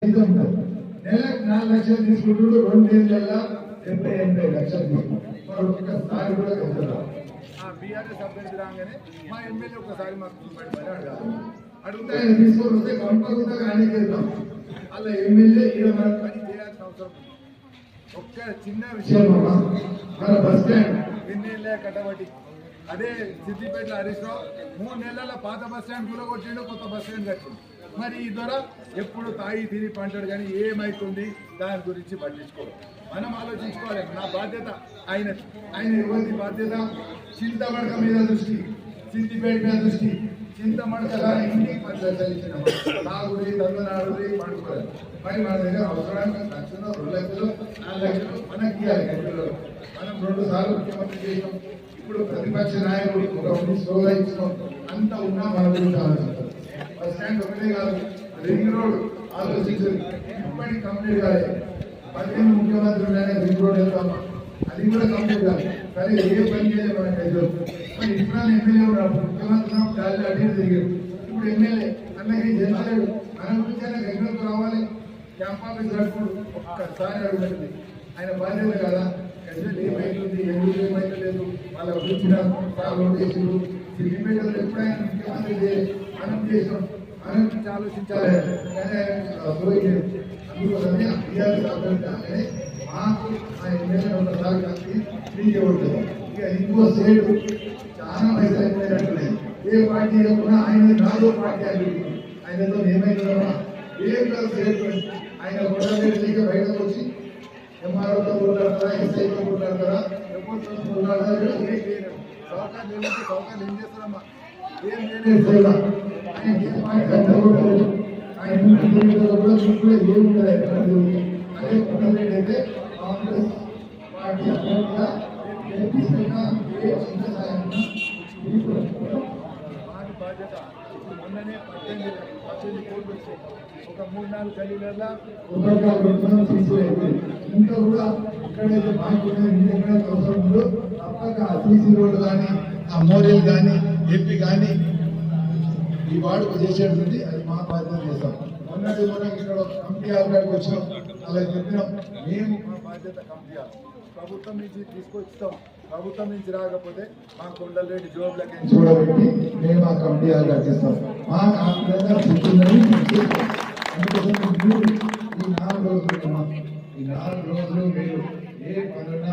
నెలకు 4 లక్షలు తీసుకుంటున్నాడు, 2 ఏళ్ళ 70 లక్షలు మరి ఒక్కసారి కూడా వెళ్తున్నారు. బీఆర్ఎస్ అభ్యర్థి రాగానే మా ఎమ్మెల్యే ఒకసారి మాకు అడుగుతా తీసుకొని వస్తే కంపల్సరీ ఆయనకేద్దాం. అలా ఎమ్మెల్యే పని చేయాల్సిన అవసరం ఒక్క చిన్న విషయం. మన బస్ స్టాండ్ ఎన్నేళ్ళే కట్టబట్టి అదే సిద్దిపేట హరీష్ రావు 3 నెలల పాత బస్ స్టాండ్ కూలగొట్టిండు, కొత్త బస్ స్టాండ్ కట్టిండు. మరి ఈ ద్వారా ఎప్పుడు తాయి తిని పంటాడు కానీ ఏమైతుంది దాని గురించి పట్టించుకోవాలి. మనం ఆలోచించుకోవాలి. నా బాధ్యత ఆయన ఎవరి బాధ్యత? చింతమడక మీద దృష్టి, సిద్దిపేట మీద దృష్టి. చింతమడకగా ఇంటికి 10 లక్షలు ఇచ్చిన తాగుడి తందనాడుడి పండుకోవాలి. మరి మన దగ్గర అవసరానికి 1 లక్షలు 2 లక్షలు 4 లక్షలు మనకి ఇవ్వాలి. మనం 2 సార్లు ముఖ్యమంత్రి చేసినాం. ఇప్పుడు ప్రతిపక్ష నాయకుడు ఒక సోదా ఇచ్చినాం. అంతా ఉన్నా మన గురించి ఆలోచిస్తాం. బస్ స్టాండ్ ఒకటే కాదు, రింగ్ రోడ్ ఆలోచించారు. ఇప్పటికి కంప్లీట్ కాలేదు. 18 ముఖ్యమంత్రి ఉన్నాయని రింగ్ రోడ్ వెళ్తామా, అది కూడా కంప్లీట్ కాదు. సరే ఏ పని చేయాలి మనకి అయితే మరి ఇప్పుడు ఎమ్మెల్యే ఉన్నప్పుడు ముఖ్యమంత్రి గాలి అడిగి తిరిగారు. ఇప్పుడు ఎమ్మెల్యే అన్నకి చేస్తలేడు. మన గురించి ఆయన రెగ్యులర్గా రావాలి. క్యాంప్ ఆఫీస్ నడుపుడు ఒక్కసారి అడుగుతుంది. ఆయన బాధ్యత కదా. ప్రజలు ఏమైతుంది, ఎందుకు ఏమైతలేదు, వాళ్ళ గురించిన చేసిండు. సిద్దిపేటలో ఎప్పుడైనా ముఖ్యమంత్రి మనం చేసాం, మనం గురించి ఆలోచించాలి. అందుకోసమే అభ్యర్థి మాకు ఆ ఎమ్మెల్యే ఒకసారి కలిసి ఫ్రీగా ఉంటుంది. ఇక ఇంకో సైడ్ చాలా పైసలు అయిపోయినట్టున్నాయి. ఏ పార్టీ కూడా ఆయన నాదో పార్టీ అని ఆయనతో ఏమైనా ఏం కాదు సైడ్ ఆయన గొడవలేక బయటకు వచ్చి ఎంఆర్ఓతో కొట్లాడతారా, ఎస్ఐతో కొట్లాడతారా, ఎప్పుడు కొట్లాడతారు. సౌకర్యం ఏం చేస్తారమ్మా? ఏం చేయలేదు. ఆయన ఏ పార్టీ అంటే ఆయన ఏముంటుంది. అదే కొట్టలేదైతే కాంగ్రెస్ పార్టీ అభ్యర్థిగా బాధ్యత. మొన్ననే 18 కోట్లు వచ్చాయి. ఒక 3-4 గల్లీలలో ఇంకా కూడా ఎక్కడైతే మాకు అవసరం ఉందో తప్పక ఆ సీసీ రోడ్డు కానీ, ఆ మోడల్ కానీ, ఎంపీ కానీ ఈ వాడుకు చేసేటువంటి అది మా బాధ్యత చేస్తాం. మొన్నటి మనం ఇక్కడ కమిటీ ఆఫీస్కి వచ్చినాం. అలా చెప్పినాం. మేము మా బాధ్యత కమిటీ ప్రభుత్వం నుంచి తీసుకొస్తాం. ప్రభుత్వం నుంచి రాకపోతే మా కొండలరెడ్డి జోబులకి చూడబెట్టి మేము ఆ కమిటీ కట్టిస్తాం. మా కాన్ఫిడెన్స్ ఈ 4 రోజులు మీరు ఏ పనున్నా